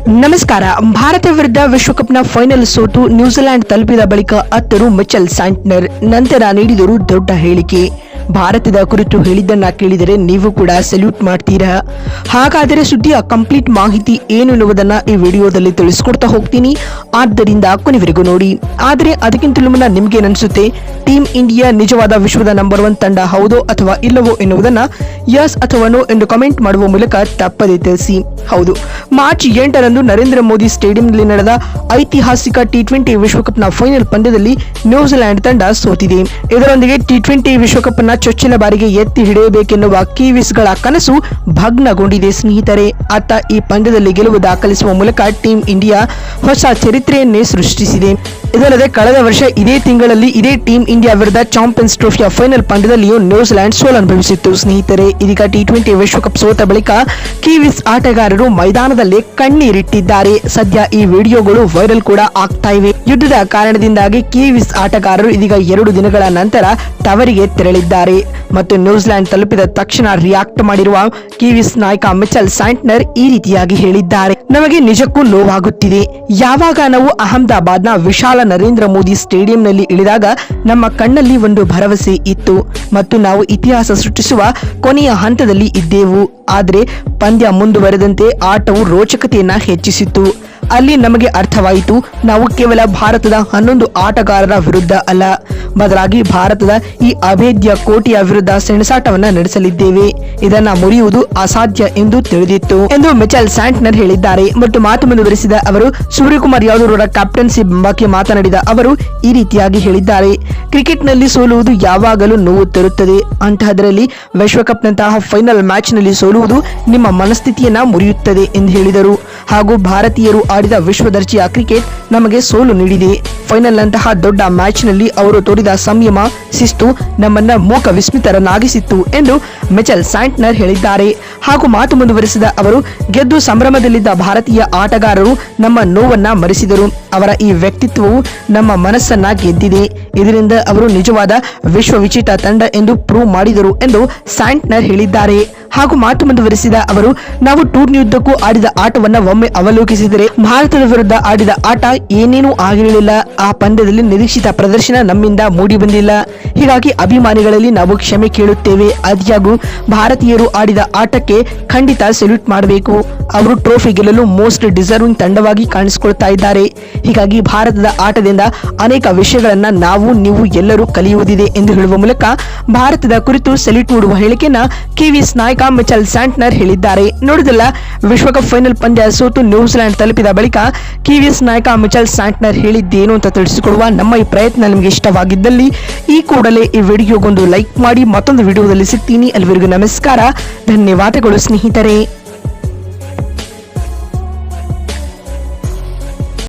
ನಮಸ್ಕಾರ. ಭಾರತ ವಿರುದ್ಧ ವಿಶ್ವಕಪ್ನ ಫೈನಲ್ ಸೋತು ನ್ಯೂಜಿಲೆಂಡ್ ತಲುಪಿದ ಬಳಿಕ ಅತ್ತರು ಮಿಚೆಲ್ ಸ್ಯಾಂಟ್ನರ್ ನಂತರ ನೀಡಿದರು ದೊಡ್ಡ ಹೇಳಿಕೆ. ಭಾರತದ ಕುರಿತು ಹೇಳಿದ್ದನ್ನ ಕೇಳಿದರೆ ನೀವು ಕೂಡ ಸಲ್ಯೂಟ್ ಮಾಡ್ತೀರಾ. ಹಾಗಾದರೆ ಸುದ್ದಿಯ ಕಂಪ್ಲೀಟ್ ಮಾಹಿತಿ ಏನು ಎನ್ನುವುದನ್ನ ಈ ವಿಡಿಯೋದಲ್ಲಿ ತಿಳಿಸ್ಕೊಡ್ತಾ ಹೋಗ್ತೀನಿ, ಆದ್ದರಿಂದ ಕೊನೆವರೆಗೂ ನೋಡಿ. ಆದರೆ ಅದಕ್ಕಿಂತಲೂ ಮುನ್ನ ನಿಮ್ಗೇನನ್ಸುತ್ತೆ, ಟೀಮ್ ಇಂಡಿಯಾ ನಿಜವಾದ ವಿಶ್ವದ ನಂಬರ್ 1 ತಂಡ ಹೌದೋ ಅಥವಾ ಇಲ್ಲವೋ ಎನ್ನುವುದನ್ನ ಯಸ್ ಅಥವಾ ನೋ ಎಂದು ಕಮೆಂಟ್ ಮಾಡುವ ಮೂಲಕ ತಪ್ಪದೇ ತಿಳಿಸಿ. ಹೌದು, ಮಾರ್ಚ್ 8ರಂದು ನರೇಂದ್ರ ಮೋದಿ ಸ್ಟೇಡಿಯಂನಲ್ಲಿ ನಡೆದ ಐತಿಹಾಸಿಕ ಟಿ20 ವಿಶ್ವಕಪ್ನ ಫೈನಲ್ ಪಂದ್ಯದಲ್ಲಿ ನ್ಯೂಜಿಲೆಂಡ್ ತಂಡ ಸೋತಿದೆ. ಇದರೊಂದಿಗೆ ಟಿ20 ವಿಶ್ವಕಪ್ ನ ಚೊಚ್ಚಲ ಬಾರಿಗೆ ಎತ್ತಿ ಹಿಡಿಯಬೇಕೆನ್ನುವ ಕಿವೀಸ್ಗಳ ಕನಸು ಭಗ್ನಗೊಂಡಿದೆ ಸ್ನೇಹಿತರೆ. ಅತ್ತ ಈ ಪಂದ್ಯದಲ್ಲಿ ಗೆಲುವು ದಾಖಲಿಸುವ ಮೂಲಕ ಟೀಮ್ ಇಂಡಿಯಾ ಹೊಸ ಚರಿತ್ರೆಯನ್ನೇ ಸೃಷ್ಟಿಸಿದೆ. ಇದಲ್ಲದೆ ಕಳೆದ ವರ್ಷ ಇದೇ ತಿಂಗಳಲ್ಲಿ ಇದೇ ಟೀಮ್ ಇಂಡಿಯಾ ವಿರುದ್ಧ ಚಾಂಪಿಯನ್ಸ್ ಟ್ರೋಫಿಯ ಫೈನಲ್ ಪಂದ್ಯದಲ್ಲಿಯೂ ನ್ಯೂಜಿಲೆಂಡ್ ಸೋಲನುಭವಿಸಿತ್ತು ಸ್ನೇಹಿತರೆ. ಇದೀಗ ಟಿ20 ವಿಶ್ವಕಪ್ ಸೋತ ಬಳಿಕ ಕಿವೀಸ್ ಆಟಗಾರರು ಮೈದಾನದಲ್ಲೇ ಕಣ್ಣೀರಿಟ್ಟಿದ್ದಾರೆ. ಸದ್ಯ ಈ ವಿಡಿಯೋಗಳು ವೈರಲ್ ಕೂಡ ಆಗ್ತಾ ಇವೆ. ಯುದ್ಧದ ಕಾರಣದಿಂದಾಗಿ ಕಿವೀಸ್ ಆಟಗಾರರು ಇದೀಗ 2 ದಿನಗಳ ನಂತರ ತವರಿಗೆ ತೆರಳಿದ್ದಾರೆ ಮತ್ತು ನ್ಯೂಜಿಲೆಂಡ್ ತಲುಪಿದ ತಕ್ಷಣ ರಿಯಾಕ್ಟ್ ಮಾಡಿರುವ ಕಿವೀಸ್ ನಾಯಕ ಮಿಚೆಲ್ ಸ್ಯಾಂಟ್ನರ್ ಈ ರೀತಿಯಾಗಿ ಹೇಳಿದ್ದಾರೆ. ನಮಗೆ ನಿಜಕ್ಕೂ ನೋವಾಗುತ್ತಿದೆ. ಯಾವಾಗ ನಾವು ಅಹಮದಾಬಾದ್ನ ವಿಶಾಲ ನರೇಂದ್ರ ಮೋದಿ ಸ್ಟೇಡಿಯಂನಲ್ಲಿ ಇಳಿದಾಗ ನಮ್ಮ ಕಣ್ಣಲ್ಲಿ ಒಂದು ಭರವಸೆ ಇತ್ತು ಮತ್ತು ನಾವು ಇತಿಹಾಸ ಸೃಷ್ಟಿಸುವ ಕೊನೆಯ ಹಂತದಲ್ಲಿ ಇದ್ದೆವು. ಆದರೆ ಪಂದ್ಯ ಮುಂದುವರೆದಂತೆ ಆಟವು ರೋಚಕತೆಯನ್ನ ಹೆಚ್ಚಿಸಿತು. ಅಲ್ಲಿ ನಮಗೆ ಅರ್ಥವಾಯಿತು, ನಾವು ಕೇವಲ ಭಾರತದ 11 ಆಟಗಾರರ ವಿರುದ್ಧ ಅಲ್ಲ, ಬದಲಾಗಿ ಭಾರತದ ಈ ಅಭೇದ್ಯ ಕೋಟೆಯ ವಿರುದ್ಧ ಸೆಣಸಾಟವನ್ನ ನಡೆಸಲಿದ್ದೇವೆ. ಇದನ್ನ ಮುರಿಯುವುದು ಅಸಾಧ್ಯ ಎಂದು ತಿಳಿದಿತ್ತು ಎಂದು ಮಿಚೆಲ್ ಸ್ಯಾಂಟ್ನರ್ ಹೇಳಿದ್ದಾರೆ. ಮತ್ತು ಮಾತು ಮುಂದುವರಿಸಿದ ಅವರು, ಸೂರ್ಯಕುಮಾರ್ ಯಾದವ್ ಅವರ ಕ್ಯಾಪ್ಟನ್ಸಿ ಬಗ್ಗೆ ಮಾತನಾಡಿದ ಅವರು ಈ ರೀತಿಯಾಗಿ ಹೇಳಿದ್ದಾರೆ. ಕ್ರಿಕೆಟ್ನಲ್ಲಿ ಸೋಲುವುದು ಯಾವಾಗಲೂ ನೋವು ತರುತ್ತದೆ. ಅಂತಹದರಲ್ಲಿ ವಿಶ್ವಕಪ್ನಂತಹ ಫೈನಲ್ ಮ್ಯಾಚ್ನಲ್ಲಿ ಸೋಲುವುದು ನಿಮ್ಮ ಮನಸ್ಥಿತಿಯನ್ನ ಮುರಿಯುತ್ತದೆ ಎಂದು ಹೇಳಿದರು. ಹಾಗೂ ಭಾರತೀಯರು ಆಡಿದ ವಿಶ್ವದರ್ಜೆಯ ಕ್ರಿಕೆಟ್ ನಮಗೆ ಸೋಲು ನೀಡಿದೆ. ಫೈನಲ್ ನಂತಹ ದೊಡ್ಡ ಮ್ಯಾಚ್ನಲ್ಲಿ ಅವರು ತೋರಿದ ಸಂಯಮ, ಶಿಸ್ತು ನಮ್ಮನ್ನ ಮೂಕ ವಿಸ್ಮಿತರನ್ನಾಗಿಸಿತ್ತು ಎಂದು ಮಿಚೆಲ್ ಸ್ಯಾಂಟ್ನರ್ ಹೇಳಿದ್ದಾರೆ. ಹಾಗೂ ಮಾತು ಮುಂದುವರಿಸಿದ ಅವರು, ಗೆದ್ದು ಸಂಭ್ರಮದಲ್ಲಿದ್ದ ಭಾರತೀಯ ಆಟಗಾರರು ನಮ್ಮ ನೋವನ್ನ ಮರೆಸಿದರು. ಅವರ ಈ ವ್ಯಕ್ತಿತ್ವವು ನಮ್ಮ ಮನಸ್ಸನ್ನ ಗೆದ್ದಿದೆ. ಇದರಿಂದ ಅವರು ನಿಜವಾದ ವಿಶ್ವವಿಜೇತ ತಂಡ ಎಂದು ಪ್ರೂವ್ ಮಾಡಿದರು ಎಂದು ಸ್ಯಾಂಟ್ನರ್ ಹೇಳಿದ್ದಾರೆ. ಹಾಗೂ ಮಾತು ಮುಂದುವರಿಸಿದ ಅವರು, ನಾವು ಟೂರ್ನಿಯುದ್ದಕ್ಕೂ ಆಡಿದ ಆಟವನ್ನ ಒಮ್ಮೆ ಅವಲೋಕಿಸಿದರೆ ಭಾರತದ ವಿರುದ್ಧ ಆಡಿದ ಆಟ ಏನೇನೂ ಆಗಿರಲಿಲ್ಲ. ಆ ಪಂದ್ಯದಲ್ಲಿ ನಿರೀಕ್ಷಿತ ಪ್ರದರ್ಶನ ನಮ್ಮಿಂದ ಮೂಡಿ ಬಂದಿಲ್ಲ. ಹೀಗಾಗಿ ಅಭಿಮಾನಿಗಳಲ್ಲಿ ನಾವು ಕ್ಷಮೆ ಕೇಳುತ್ತೇವೆ. ಆದ್ಯಾಗೂ ಭಾರತೀಯರು ಆಡಿದ ಆಟಕ್ಕೆ ಖಂಡಿತ ಸಲ್ಯೂಟ್ ಮಾಡಬೇಕು. ಅವರು ಟ್ರೋಫಿ ಗೆಲ್ಲಲು ಮೋಸ್ಟ್ ಡಿಸರ್ವಿಂಗ್ ತಂಡವಾಗಿ ಕಾಣಿಸಿಕೊಳ್ತಾ ಇದ್ದಾರೆ. ಹೀಗಾಗಿ ಭಾರತದ ಆಟದಿಂದ ಅನೇಕ ವಿಷಯಗಳನ್ನ ನಾವು ನೀವು ಎಲ್ಲರೂ ಕಲಿಯುವುದಿದೆ ಎಂದು ಹೇಳುವ ಮೂಲಕ ಭಾರತದ ಕುರಿತು ಸಲ್ಯೂಟ್ ನೀಡುವ ಹೇಳಿಕೆಯನ್ನ ಕಿವೀಸ್ ನಾಯಕ ಮಿಚೆಲ್ ಸ್ಯಾಂಟ್ನರ್ ಹೇಳಿದ್ದಾರೆ. ನೋಡಿದಲ್ಲ, ವಿಶ್ವಕಪ್ ಫೈನಲ್ ಪಂದ್ಯ ಸೋತು ನ್ಯೂಜಿಲೆಂಡ್ ತಲುಪಿದ ಬಳಿಕ ಕಿವೀಸ್ ನಾಯಕ ಮಿಚೆಲ್ ಸ್ಯಾಂಟ್ನರ್ ಹೇಳಿದ್ದೇನು ಅಂತ ತಿಳಿಸಿಕೊಡುವ ನಮ್ಮ ಈ ಪ್ರಯತ್ನ ನಿಮಗೆ ಇಷ್ಟವಾಗಿದ್ದಲ್ಲಿ ಈ ಕೂಡಲೇ ಈ ವಿಡಿಯೋಗೊಂದು ಲೈಕ್ ಮಾಡಿ. ಮತ್ತೊಂದು ವಿಡಿಯೋದಲ್ಲಿ ಸಿಗ್ತೀನಿ. ಅಲ್ಲಿವರೆಗೂ ನಮಸ್ಕಾರ, ಧನ್ಯವಾದಗಳು ಸ್ನೇಹಿತರೆ.